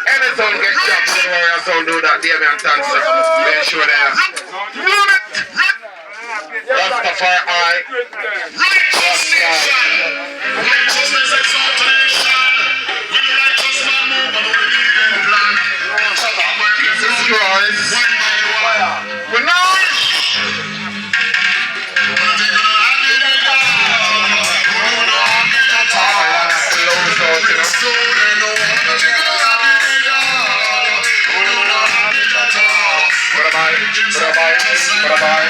Anytime get chopped in warrior sound do that Damian Tanser. Make sure there. Rastafari. Righteousness exaltation. When the righteous man move on the leading plan. Jesus Christ. One by one. We know it. Bye-bye.